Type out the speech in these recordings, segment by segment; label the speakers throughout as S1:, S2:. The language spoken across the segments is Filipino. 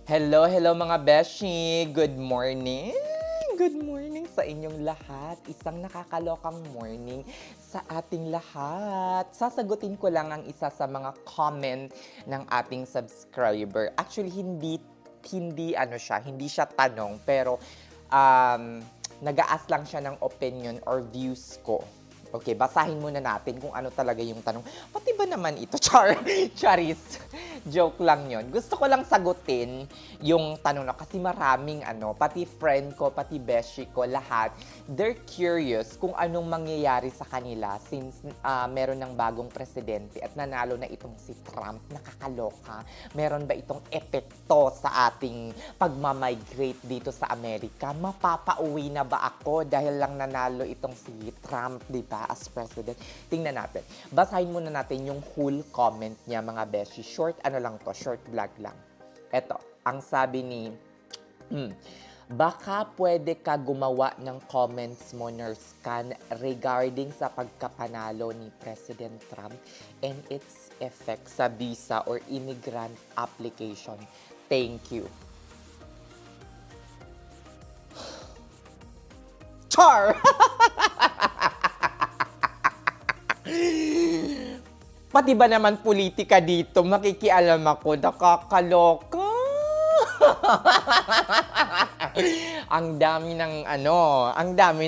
S1: Hello, hello mga beshi! Good morning! Good morning sa inyong lahat. Isang nakakalokang morning sa ating lahat. Sasagutin ko lang ang isa sa mga comment ng ating subscriber. Actually, hindi siya tanong, pero um, nag-aas lang siya ng opinion or views ko. Okay, basahin muna natin kung ano talaga yung tanong. Pati ba naman ito? Charis. Joke lang yon. Gusto ko lang sagutin yung tanong na kasi maraming pati friend ko, pati beshi ko, lahat, they're curious kung anong mangyayari sa kanila since meron ng bagong presidente at nanalo na itong si Trump. Nakakaloka. Meron ba itong epekto sa ating pagmamigrate dito sa Amerika? Mapapauwi na ba ako dahil lang nanalo itong si Trump, di ba, as president? Tingnan natin. Basahin muna natin yung whole comment niya, mga beshi. Short short vlog lang. Eto, ang sabi ni, baka pwede ka gumawa ng comments mo, Nurse Can, regarding sa pagkapanalo ni President Trump and its effect sa visa or immigrant application. Thank you. Char! Pati ba naman politika dito, makikialam ako, nakakaloka. ang dami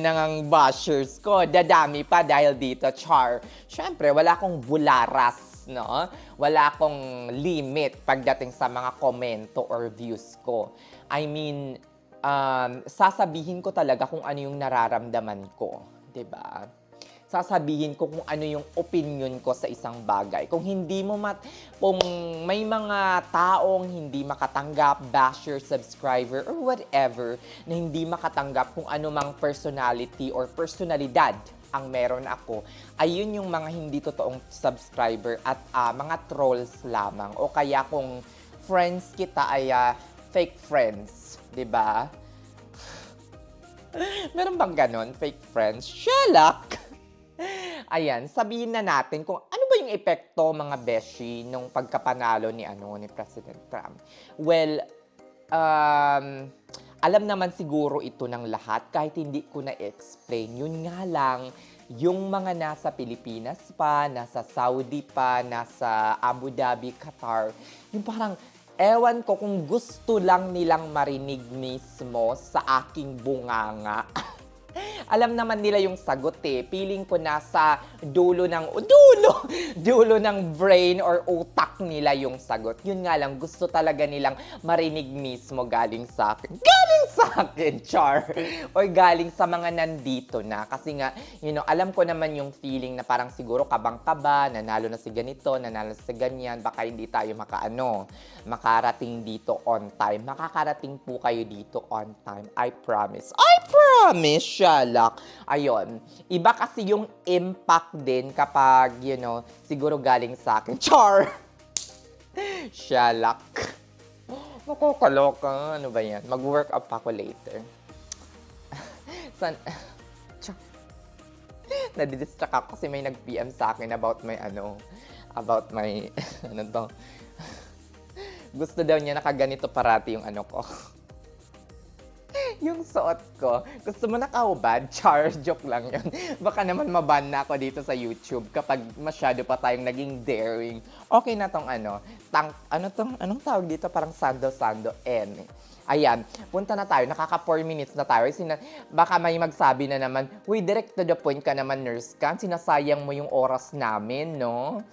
S1: ng bashers ko. Dadami pa dahil dito, char. Syempre, wala akong bularas, no? Wala akong limit pagdating sa mga komento or views ko. I mean, sasabihin ko talaga kung ano yung nararamdaman ko, 'di ba? Sasabihin ko kung ano yung opinion ko sa isang bagay. Kung may mga taong hindi makatanggap, basher, subscriber, or whatever, na hindi makatanggap kung ano mang personality or personalidad ang meron ako, ayun yung mga hindi totoong subscriber at mga trolls lamang. O kaya kung friends kita ay fake friends, 'di ba? Meron bang ganon? Fake friends? Sherlock! Ayan, sabihin na natin kung ano ba yung epekto, mga beshi, nung pagkapanalo ni President Trump. Well, alam naman siguro ito ng lahat kahit hindi ko na-explain. Yun nga lang, yung mga nasa Pilipinas pa, nasa Saudi pa, nasa Abu Dhabi, Qatar, yung parang ewan ko kung gusto lang nilang marinig mismo sa aking bunganga. Alam naman nila yung sagot eh. Feeling ko nasa dulo ng brain or utak nila yung sagot. Yun nga lang, gusto talaga nilang marinig mismo galing sa akin. Galing sa akin, char! Or galing sa mga nandito na. Kasi nga, alam ko naman yung feeling na parang siguro kabang-kaba, nanalo na si ganito, nanalo na si ganyan, baka hindi tayo makarating dito on time. Makakarating po kayo dito on time. I promise. I promise, Shalak. Ayun. Iba kasi yung impact din kapag, siguro galing sa akin. Char! Shalak. Nakakaloka. Ano ba yan? Mag-work up ako later. Nadidistract ako kasi may nag-PM sa akin about my gusto daw niya nakaganito parati yung ko. Yung suot ko. Gusto mo nakaubad? Char, joke lang yun. Baka naman maban na ako dito sa YouTube kapag masyado pa tayong naging daring. Okay na tong anong tawag dito? Parang sando-sando. Ayan, punta na tayo. Nakaka 4 minutes na tayo. Baka may magsabi na naman, "Uy, direct to the point ka naman, Nurse Can. Sinasayang mo yung oras namin, no?"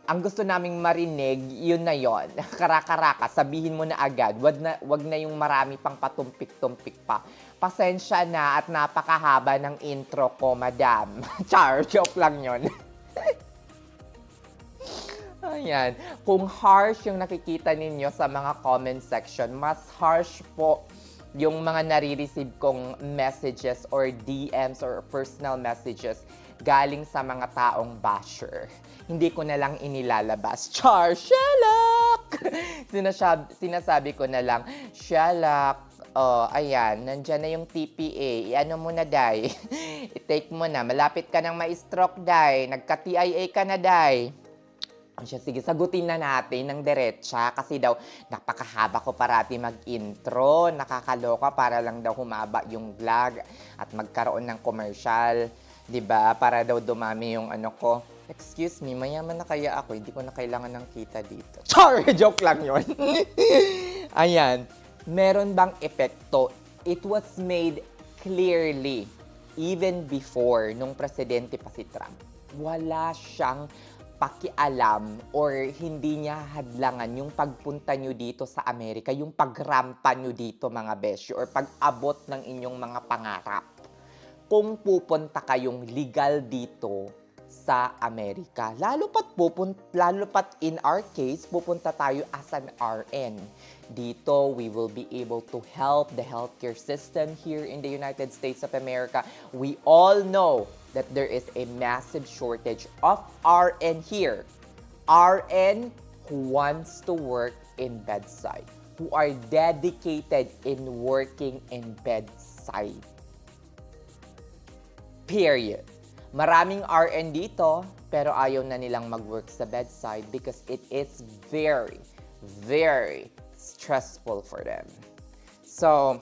S1: Ang gusto naming marinig, yun na yon. Karakaraka, sabihin mo na agad. Wag na yung marami pang patumpik-tumpik pa. Pasensya na at napakahaba ng intro ko, madam. Char, joke lang yon. Ayan. Kung harsh yung nakikita ninyo sa mga comment section, mas harsh po yung mga nare-receive kong messages or DMs or personal messages galing sa mga taong basher. Hindi ko na lang inilalabas. Char! Shalak! Sinasabi ko na lang, Shalak, ayan, nandyan na yung TPA. Iano mo na, day. I-take mo na. Malapit ka ng ma-stroke, day. Nagka-TIA ka na, day. O siya, sige, sagutin na natin ng diretsa kasi daw napakahaba ko parati mag-intro, nakakaloka para lang daw humaba yung vlog at magkaroon ng commercial, 'di ba? Para daw dumami yung ano ko. Excuse me, mayaman na kaya ako, hindi ko na kailangan ng kita dito. Char! Joke lang yun. Ayan, meron bang epekto? It was made clearly, even before, nung presidente pa si Trump. Wala siyang pakialam or hindi niya hadlangan yung pagpunta nyo dito sa Amerika, yung pagrampa nyo dito mga beshi or pag-abot ng inyong mga pangarap. Kung pupunta kayong legal dito sa Amerika, lalo pat in our case, pupunta tayo as an RN. Dito, we will be able to help the healthcare system here in the United States of America. We all know that there is a massive shortage of RN here. RN who wants to work in bedside, who are dedicated in working in bedside. Period. Maraming RN dito, pero ayaw na nilang mag-work sa bedside because it is very, very stressful for them. So,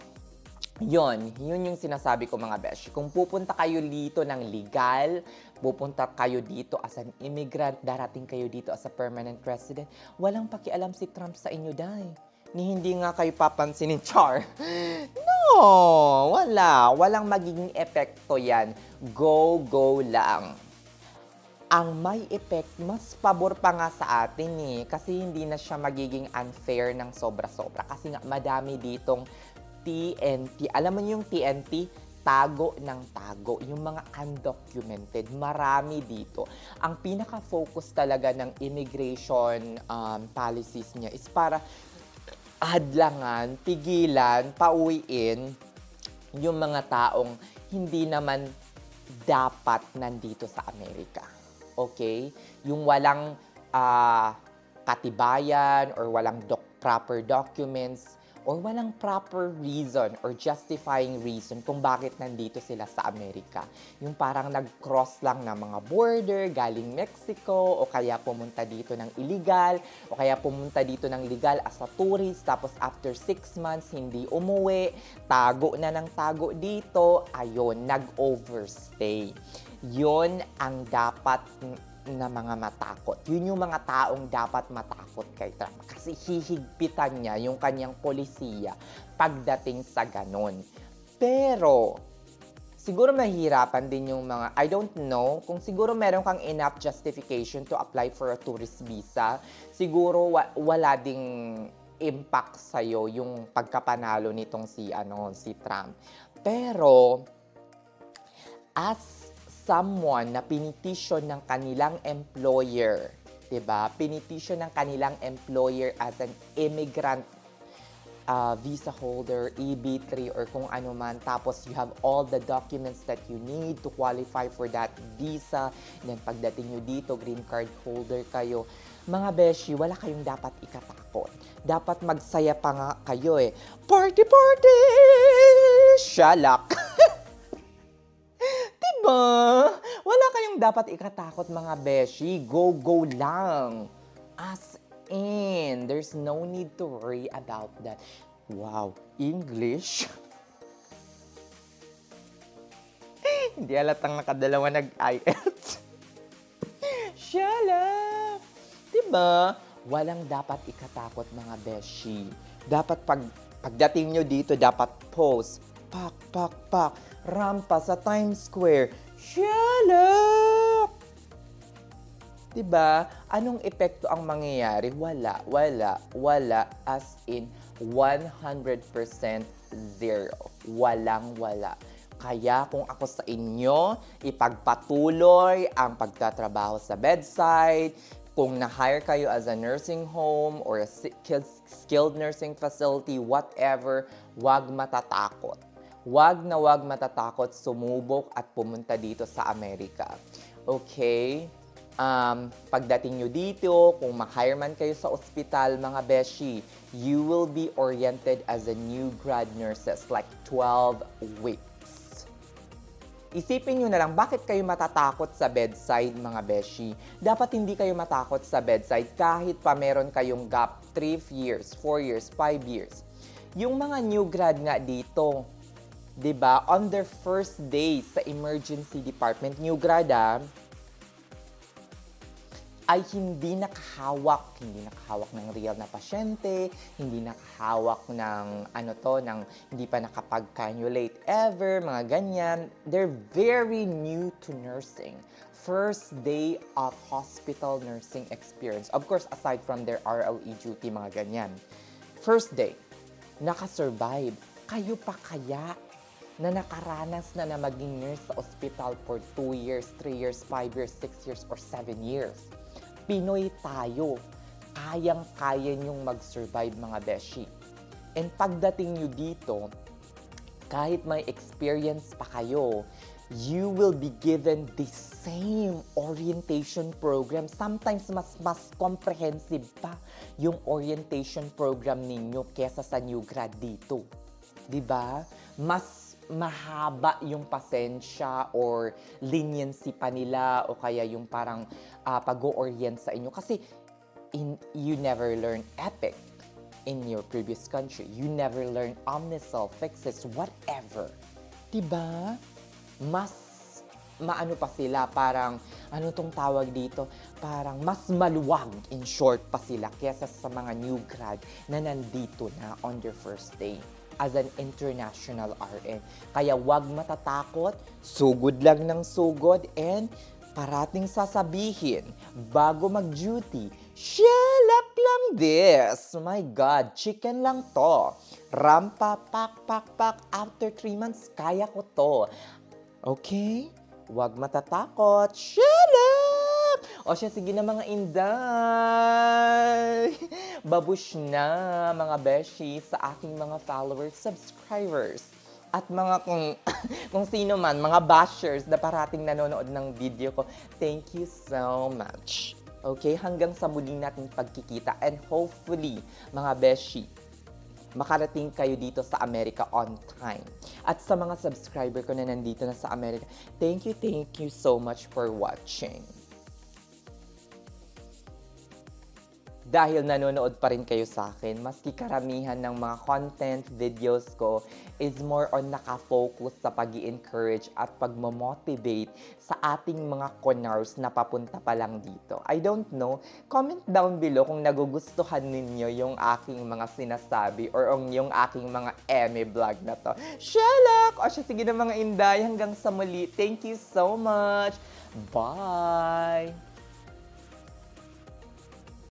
S1: yun yung sinasabi ko mga beshi. Kung pupunta kayo dito ng legal, pupunta kayo dito as an immigrant, darating kayo dito as a permanent resident, walang pakialam si Trump sa inyo, day. Ni hindi nga kayo papansinin, char. No, walang magiging epekto yan. Go lang. Ang may effect, mas pabor pa nga sa atin kasi hindi na siya magiging unfair ng sobra-sobra. Kasi nga madami ditong TNT. Alam mo yung TNT? Tago ng tago. Yung mga undocumented. Marami dito. Ang pinaka-focus talaga ng immigration policies niya is para hadlangan, pigilan, pauwiin yung mga taong hindi naman dapat nandito sa Amerika. Okay? Yung walang katibayan or walang proper documents or walang proper reason or justifying reason kung bakit nandito sila sa Amerika. Yung parang nag-cross lang ng mga border galing Mexico o kaya pumunta dito ng illegal o kaya pumunta dito ng legal as a tourist tapos after 6 months hindi umuwi, tago na ng tago dito, ayun, nag-overstay. Yun ang dapat na mga matakot. Yun yung mga taong dapat matakot kay Trump. Kasi hihigpitan niya yung kanyang polisiya pagdating sa ganon. Pero, siguro mahirapan din yung mga, I don't know, kung siguro meron kang enough justification to apply for a tourist visa, siguro wala ding impact sa'yo yung pagkapanalo nitong si Trump. Pero, as someone na pinitisyon ng kanilang employer, 'di ba? Pinitisyon ng kanilang employer as an immigrant visa holder, EB3 or kung ano man, tapos you have all the documents that you need to qualify for that visa. And then pagdating nyo dito, green card holder kayo. Mga beshi, wala kayong dapat ikatakot. Dapat magsaya pa nga kayo Party! Shalak! Wala kayong dapat ikatakot mga beshi. Go lang. As in, there's no need to worry about that. Wow, English? Hindi halatang nakadalawa nag-IELTS. Shala! Diba? Walang dapat ikatakot mga beshi. Dapat pagdating nyo dito, dapat post. Pak. Rampa sa Times Square. Shalak! Diba? Anong epekto ang mangyayari? Wala. As in, 100% zero. Wala. Kaya kung ako sa inyo, ipagpatuloy ang pagtatrabaho sa bedside. Kung na-hire kayo as a nursing home or a skilled nursing facility, whatever, wag matatakot. Wag matatakot sumubok at pumunta dito sa Amerika. Okay? Pagdating nyo dito, kung ma-hire man kayo sa ospital, mga beshi, you will be oriented as a new grad nurses, like 12 weeks. Isipin nyo na lang, bakit kayo matatakot sa bedside, mga beshi? Dapat hindi kayo matakot sa bedside kahit pa meron kayong gap 3 years, 4 years, 5 years. Yung mga new grad nga dito, 'di ba? On their first day sa emergency department, new grad ay hindi nakahawak ng real na pasyente, hindi nakahawak ng hindi pa nakapag-cannulate ever, mga ganyan. They're very new to nursing. First day of hospital nursing experience. Of course, aside from their RLE duty, mga ganyan. First day, nakasurvive. Kayo pa kaya na nakaranas na maging nurse sa ospital for 2 years, 3 years, 5 years, 6 years, or 7 years? Pinoy tayo. Kayang-kaya niyong mag-survive, mga beshi. And pagdating niyo dito, kahit may experience pa kayo, you will be given the same orientation program. Sometimes mas comprehensive pa yung orientation program ninyo kesa sa new grad dito. 'Di ba? Mas mahaba yung pasensya or leniency pa nila o kaya yung parang pag-o-orient sa inyo. Kasi you never learn EPIC in your previous country. You never learn Omnicell, Fixes, whatever. Diba? Mas maano pa sila, parang ano tong tawag dito, parang mas maluwag, in short pa sila kesa sa mga new grad na nandito na on their first day as an international RN. Kaya wag matatakot, sugod lang ng sugod, and parating sasabihin bago mag-duty, shalak lang this. My God, chicken lang to. Rampa, pak, after 3 months, kaya ko to. Okay? Wag matatakot. Shalak! O siya, sige na mga inday. Babush na, mga beshi, sa aking mga followers, subscribers. At mga kung sino man, mga bashers na parating nanonood ng video ko, thank you so much. Okay? Hanggang sa muli nating pagkikita. And hopefully, mga beshi, makarating kayo dito sa Amerika on time. At sa mga subscriber ko na nandito na sa Amerika, thank you so much for watching. Dahil nanonood pa rin kayo sa akin, maski karamihan ng mga content videos ko is more on nakafocus sa pag-i-encourage at pag-motivate sa ating mga Conars na papunta pa lang dito. I don't know, comment down below kung nagugustuhan ninyo yung aking mga sinasabi or yung aking mga eme vlog na to. Shalak! O siya, sige na mga inday, hanggang sa muli. Thank you so much! Bye!